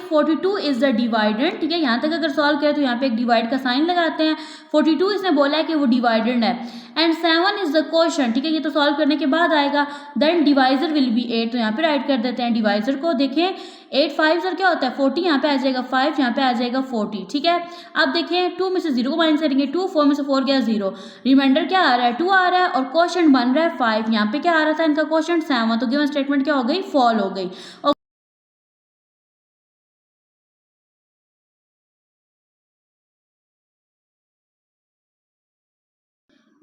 42 is the dividend, ठीक है। यहाँ तक अगर सॉल्व करें तो यहाँ पे एक डिवाइड का साइन लगाते हैं। 42 इसने बोला है कि वो डिवाइडेंड है एंड 7 इज द क्वोशंट, ठीक है। ये तो सॉल्व करने के बाद आएगा। देन डिवाइजर विल बी 8, तो यहाँ पे राइट कर देते हैं डिवाइजर को। देखें 8 5 सर क्या होता है 40, यहाँ पे आ जाएगा 5, यहाँ पे आ जाएगा 40, ठीक है। अब देखें 2 में से 0 को माइनस करेंगे, 2 4 में से 4 गया 0, रिमाइंडर क्या आ रहा है 2 आ रहा है और क्वोशंट बन रहा है 5। यहाँ पे क्या आ रहा था इनका क्वोशंट 7, तो गिवन स्टेटमेंट क्या हो गई फॉल हो गई।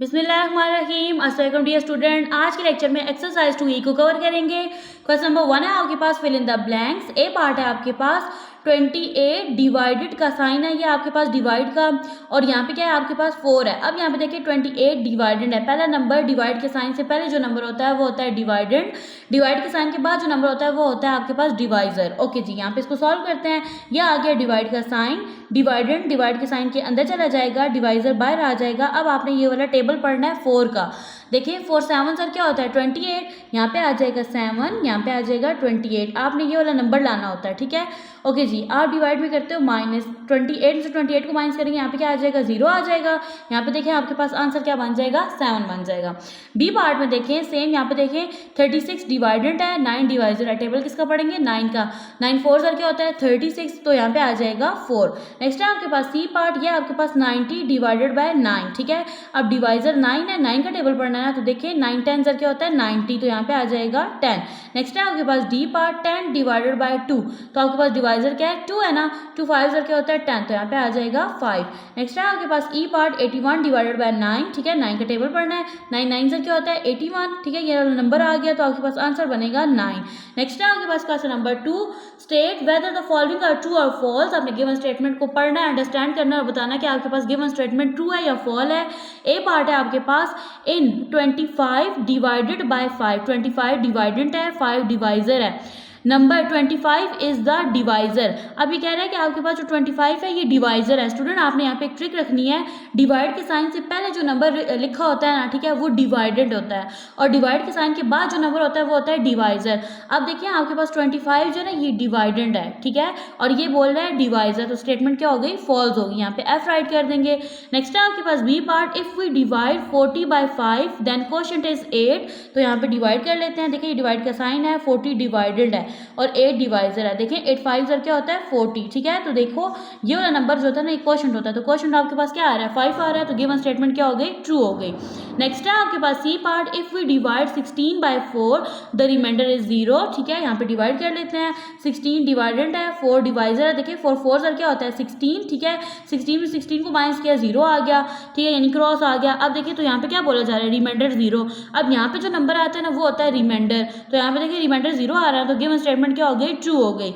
बिस्मिल्लाहिर्रहमानिर्रहीम। अस्सलाम वालेकुम डियर स्टूडेंट। आज के लेक्चर में एक्सरसाइज 2E को कवर करेंगे। क्वेश्चन नंबर 1 है आपके पास fill in the blanks. A part है आपके पास 28 डिवाइडेड का साइन है, ये आपके पास डिवाइड का, और यहाँ पे क्या है आपके पास 4 है। अब यहाँ पे देखिए 28 डिवाइडेड है, पहला नंबर डिवाइड के साइन से पहले जो नंबर होता है वो होता है डिवाइडेड, डिवाइड के साइन के बाद जो नंबर होता है वो होता है आपके पास डिवाइजर। ओके जी, यहाँ पे इसको सॉल्व करते हैं। ये आ गया डिवाइड का साइन, डिवाइडेड डिवाइड के साइन के अंदर चला जाएगा, डिवाइजर बाहर आ जाएगा। अब आपने ये वाला टेबल पढ़ना है 4 का। देखिए 4 7 सर क्या होता है 28, यहाँ पे आ जाएगा 7, यहाँ पे आ जाएगा 28। आपने ये वाला नंबर लाना होता है, ठीक है। ओके जी, आप डिवाइड में करते हो माइनस 28 से 28 को माइनस करेंगे, यहाँ पे क्या आ जाएगा 0 आ जाएगा। यहाँ पे देखें आपके पास आंसर क्या बन जाएगा 7 बन जाएगा। बी पार्ट में देखें सेम, यहाँ पे देखें 36 डिवाइडेड है, 9 डिवाइजर है। टेबल किसका पढ़ेंगे 9 का। 9 4 सर क्या होता है 36, तो यहाँ पे आ जाएगा 4। नेक्स्ट है आपके पास सी पार्ट, ये आपके पास 90 डिवाइडेड बाय 9, ठीक है। अब डिवाइजर 9 है, 9 का टेबल पढ़ना है, तो देखिए 9 10 सर क्या होता है 90, तो यहाँ पे आ जाएगा 10। नेक्स्ट है आपके पास डी पार्ट 10 डिवाइडेड बाय 2, तो आपके पास डिवाइजर क्या है 2 है ना, 2 5 सर क्या होता है 10, तो यहाँ पे आ जाएगा 5। नेक्स्ट है आपके पास ई पार्ट 81 डिवाइडेड बाय 9, ठीक है। 9 का टेबल पढ़ना है, 9 9 सर क्या होता है 81, ठीक है। ये नंबर आ गया, तो आपके पास आंसर बनेगा 9। नेक्स्ट है आपके पास question number 2, state whether the following are true और फॉल्स। आपने गिवन स्टेटमेंट को पढ़ना है, अंडरस्टैंड करना और बताना कि आपके पास गिवन स्टेटमेंट ट्रू है या फॉल है। ए पार्ट है आपके पास इन 25 डिवाइडेड बाय 5, 25 डिवाइडेड है, 5 डिवाइजर है। Number 25 is the divisor. अब ये कह रहा है कि आपके पास जो 25 है ये डिवाइजर है। स्टूडेंट आपने यहाँ पे एक ट्रिक रखनी है, डिवाइड के साइन से पहले जो नंबर लिखा होता है ना, ठीक है, वो डिवाइडेड होता है, और डिवाइड के साइन के बाद जो नंबर होता है वो होता है डिवाइजर। अब देखिए आपके पास 25 जो है ना ये डिवाइडेड है, ठीक है, और ये बोल रहा है डिवाइजर, तो स्टेटमेंट क्या हो गई फॉल्स होगी। यहाँ पे एफ राइट कर देंगे। नेक्स्ट है आपके पास B part, if we divide 40 by 5 then quotient is 8, तो यहाँ पे डिवाइड कर लेते हैं। देखिए डिवाइड का साइन है, 40 डिवाइडेड है और 8 डिवाइजर है। देखें 8 5 सर क्या होता है 40, ठीक है। तो देखो ये वाला नंबर जो होता है ना एक क्वोशंट होता है, तो क्वोशंट आपके पास क्या आ रहा है 5 आ रहा है, तो गिवन स्टेटमेंट क्या हो गई ट्रू हो गई। नेक्स्ट है आपके पास C part, if we divide 16 by 4 the remainder is 0, ठीक है। यहाँ पे डिवाइड कर लेते हैं, 16 डिवाइडेड है, 4 डिवाइजर है। देखिए 4 4 सर क्या होता है 16, ठीक है। 16 में 16 को माइनस किया 0 आ गया, ठीक है, यानी क्रॉस आ गया। अब देखिए तो यहाँ पे क्या बोला जा रहा है रिमाइंडर 0। अब यहाँ पे जो नंबर आता है ना वो होता है रिमाइंडर, तो यहाँ पे देखिए रिमाइंडर 0 आ रहा है, तो गिवन स्टेटमेंट क्या हो गई ट्रू हो गई।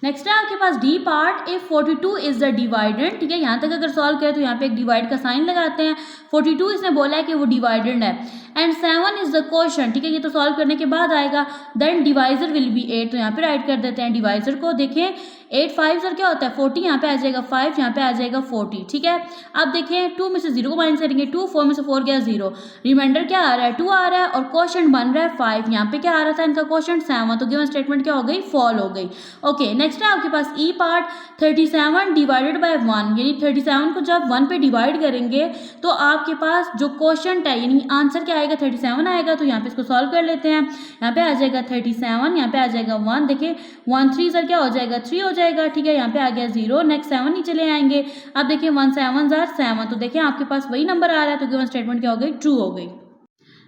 नेक्स्ट है आपके पास D part, if 42 is the divided, ठीक है। यहाँ तक अगर सॉल्व करें तो यहाँ पे एक डिवाइड का साइन लगाते हैं। 42 इसने बोला है कि वो डिवाइडेड है एंड 7 इज द क्वोशंट, ठीक है। ये तो सॉल्व करने के बाद आएगा। देन डिवाइजर विल बी 8, तो यहाँ पे राइट कर देते हैं डिवाइजर को। देखें 8 5 सर क्या होता है 40, यहाँ पे आ जाएगा 5, यहाँ पे आ जाएगा 40, ठीक है। अब देखें 2 में से 0 को माइनस करेंगे, 2 4 में से 4 गया 0, रिमाइंडर क्या आ रहा है 2 आ रहा है और क्वोशंट बन रहा है 5। यहाँ पे क्या आ रहा था इनका क्वोशंट 7, तो गिवन स्टेटमेंट क्या हो गई फॉल हो गई। ओके नेक्स्ट है आपके पास ई पार्ट 37 डिवाइडेड बाय 1, यानी 37 को जब 1 पे डिवाइड करेंगे तो आपके पास जो क्वोशंट है यानी आंसर क्या आएगा 37 आएगा। तो यहाँ पे इसको सॉल्व कर लेते हैं। यहाँ पे आ जाएगा 37, यहाँ पे आ जाएगा 1, देखिए 1 3 सर क्या हो जाएगा 3 हो जाएगा, ठीक है। यहाँ पे आ गया 0, नेक्स्ट 7 नीचे ले आएंगे। अब देखिए 1 7 जार 7, तो देखिए आपके पास वही नंबर आ रहा है, तो गिवन स्टेटमेंट क्या हो गई ट्रू हो गई।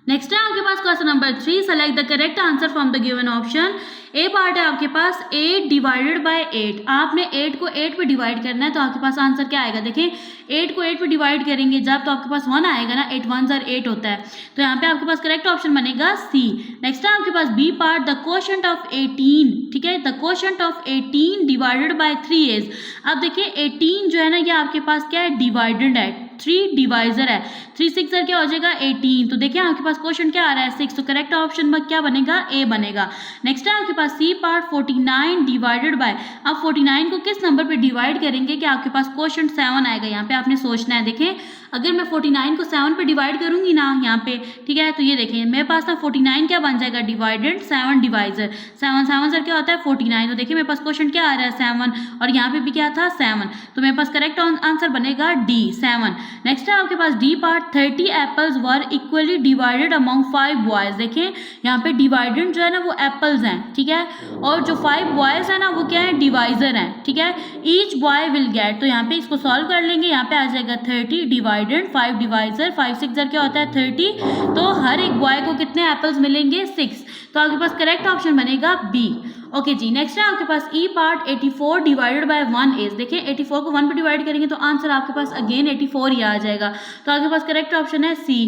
नेक्स्ट है आपके पास question number 3, select the correct answer from the given option. A part है आपके पास 8 डिवाइडेड बाय 8, आपने 8 को 8 पे डिवाइड करना है, तो आपके पास आंसर क्या आएगा। देखिए 8 को 8 पे डिवाइड करेंगे जब, तो आपके पास 1 आएगा ना, 8 1 जार 8 होता है, तो यहाँ पे आपके पास करेक्ट ऑप्शन बनेगा सी। नेक्स्ट है आपके पास B part, the quotient of 18, ठीक है, the quotient of 18 divided by 3 is. अब देखिए 18 जो है ना ये आपके पास क्या है डिवाइडेड है, 3 डिवाइजर है, 3 6 क्या हो जाएगा 18। तो देखिए आपके पास क्वेश्चन क्या आ रहा है 6, तो करेक्ट ऑप्शन में क्या बनेगा ए बनेगा। नेक्स्ट है आपके पास सी पार्ट 49 डिवाइडेड बाय, अब 49 को किस नंबर पे डिवाइड करेंगे कि आपके पास क्वेश्चन 7 आएगा। यहाँ पे आपने सोचना है, देखें अगर मैं 49 को 7 पे डिवाइड करूंगी ना यहाँ पे, ठीक है, तो ये देखें मेरे पास ना 49 क्या बन जाएगा डिवाइडेड 7 डिवाइजर, 7 7 सर क्या होता है 49। तो देखिए मेरे पास क्वेश्चन क्या आ रहा है 7 और यहाँ पे भी क्या था 7, तो मेरे पास करेक्ट आंसर बनेगा डी 7। नेक्स्ट है आपके पास D part 30 apples were equally divided among 5 boys. देखें यहाँ पे डिवाइडेड जो है ना वो एप्पल्स हैं, ठीक है, और जो 5 बॉयज है ना वो क्या है डिवाइजर हैं, ठीक है। ईच बॉय विल गेट, तो यहाँ पे इसको सॉल्व कर लेंगे, यहाँ पे आ जाएगा 30 डिवाइडेड 5 डिवाइजर, 5 6 क्या होता है 30, तो हर एक बॉय को कितने एप्पल्स मिलेंगे 6। तो आपके पास करेक्ट ऑप्शन बनेगा बी। ओके जी, नेक्स्ट है आपके पास ई पार्ट 84 डिवाइडेड बाय 1 इज। देखिए 84 को 1 पे डिवाइड करेंगे तो आंसर आपके पास अगेन 84 ही आ जाएगा, तो आपके पास करेक्ट ऑप्शन है सी।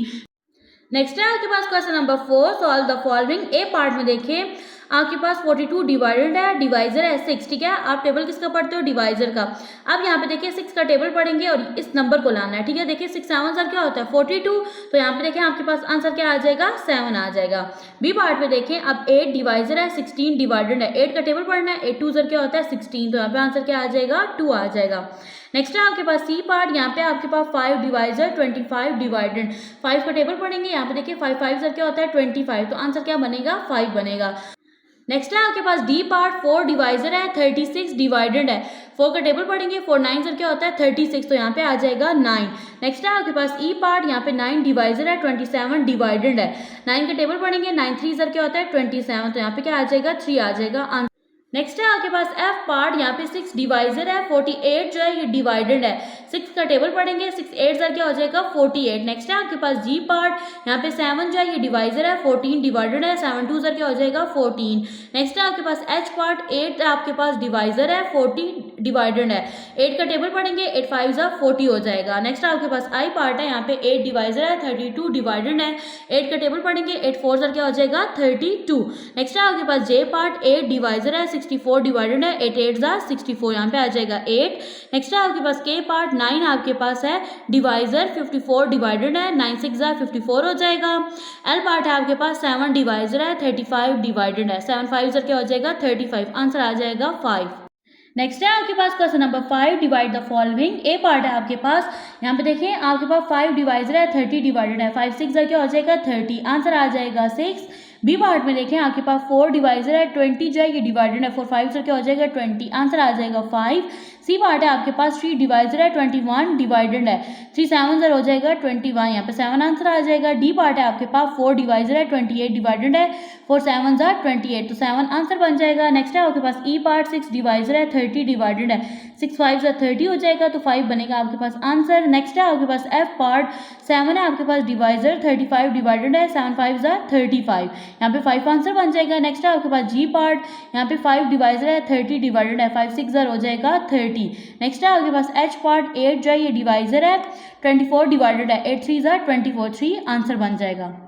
नेक्स्ट है आपके पास question number 4, solve the following. A part में देखिए आपके पास 42 डिवाइडेड है, डिवाइजर है 6, ठीक है। आप टेबल किसका पढ़ते हो डिवाइजर का। अब यहाँ पे देखिए 6 का टेबल पढ़ेंगे और इस नंबर को लाना है, ठीक है। देखिए 6 7 सर क्या होता है 42, तो यहाँ पे देखिए आपके पास आंसर क्या आ जाएगा 7 आ जाएगा। बी पार्ट में देखें अब 8 डिवाइजर है 16 डिवाइडेड है, 8 का टेबल पढ़ना है, 8 2 सर क्या होता है 16, तो यहाँ पे आंसर क्या आ जाएगा 2 आ जाएगा। नेक्स्ट है आपके पास सी पार्ट, यहाँ पे आपके पास 5 डिवाइजर 25 डिवाइडेड, 5 का टेबल पढ़ेंगे, यहाँ पे देखिए 5 5 सर क्या होता है 25, तो आंसर क्या बनेगा 5 बनेगा। नेक्स्ट है आपके पास डी पार्ट 4 डिवाइजर है 36 डिवाइडेड है, 4 का टेबल पढ़ेंगे, 4 9 सर क्या होता है 36, तो यहाँ पे आ जाएगा 9। नेक्स्ट है आपके पास ई पार्ट, यहाँ पे 9 डिवाइजर है 27 डिवाइडेड है, 9 का टेबल पढ़ेंगे, 9 3 सर क्या होता है 27, तो यहाँ पे क्या आ जाएगा 3 आ जाएगा। नेक्स्ट है आपके पास एफ पार्ट, यहाँ पे 6 डिवाइजर है 48 जो है ये डिवाइडेड है, 6 का टेबल पढ़ेंगे, 6 8 सर क्या हो जाएगा 48। नेक्स्ट है आपके पास जी पार्ट, यहाँ पे 7 जो है ये डिवाइजर है 14 डिवाइडेड है, 7 2 सर क्या हो जाएगा 14। नेक्स्ट है आपके पास एच पार्ट, 8 आपके पास डिवाइजर है 40 डिवाइडेड है, 8 का टेबल पढ़ेंगे, 8 5 40 हो जाएगा। नेक्स्ट आपके पास आई पार्ट है, यहाँ पे 8 डिवाइजर है 32 डिवाइडेड है, 8 का टेबल पढ़ेंगे, 8 4 सर क्या हो जाएगा 32। नेक्स्ट है आपके पास जे पार्ट, 8 डिवाइजर है 64 डिवाइडेड है, 8 8 64, यहाँ पे आ जाएगा 8। नेक्स्ट है आपके पास के पार्ट, 9 आपके पास है डिवाइजर 54 डिवाइडेड है, 9 6 54 हो जाएगा। एल पार्ट है आपके पास 7 डिवाइजर है 35 डिवाइडेड है, 7 5 क्या हो जाएगा 35, आंसर आ जाएगा 5। नेक्स्ट है आपके पास question number 5, divide the following. A part है आपके पास, यहाँ पे देखिए आपके पास 5 डिवाइजर है 30 डिवाइडेड है, 5 6 क्या हो जाएगा 30, आंसर आ जाएगा 6। बी पार्ट में देखें आपके पास 4 डिवाइजर है 20 जो है ये डिवाइडेड है, 4 5 सर क्या हो जाएगा 20, आंसर आ जाएगा 5। सी पार्ट है आपके पास 3 डिवाइजर है 21 डिवाइडेड है, 3 7 सर हो जाएगा 21, यहाँ पे 7 आंसर आ जाएगा। डी पार्ट है आपके पास 4 डिवाइजर है 28 डिवाइडेड है, 4 7 28, तो 7 आंसर बन जाएगा। नेक्स्ट है आपके पास ई पार्ट 6 डिवाइजर है 30 डिवाइडेड है, 6 5 30 हो जाएगा, तो 5 बनेगा आपके पास आंसर। नेक्स्ट है आपके पास एफ पार्ट, 7 है आपके पास डिवाइजर 35 डिवाइडेड है, 7 5 35, यहाँ पे 5 आंसर बन जाएगा। नेक्स्ट है आपके पास जी पार्ट, यहाँ पे 5 डिवाइजर है 30 डिवाइडेड है, 5 6 हो जाएगा 30। नेक्स्ट है आपके पास एच पार्ट, 8 जो है ये डिवाइजर है 24 डिवाइडेड है, 8 3 24, 3 आंसर बन जाएगा।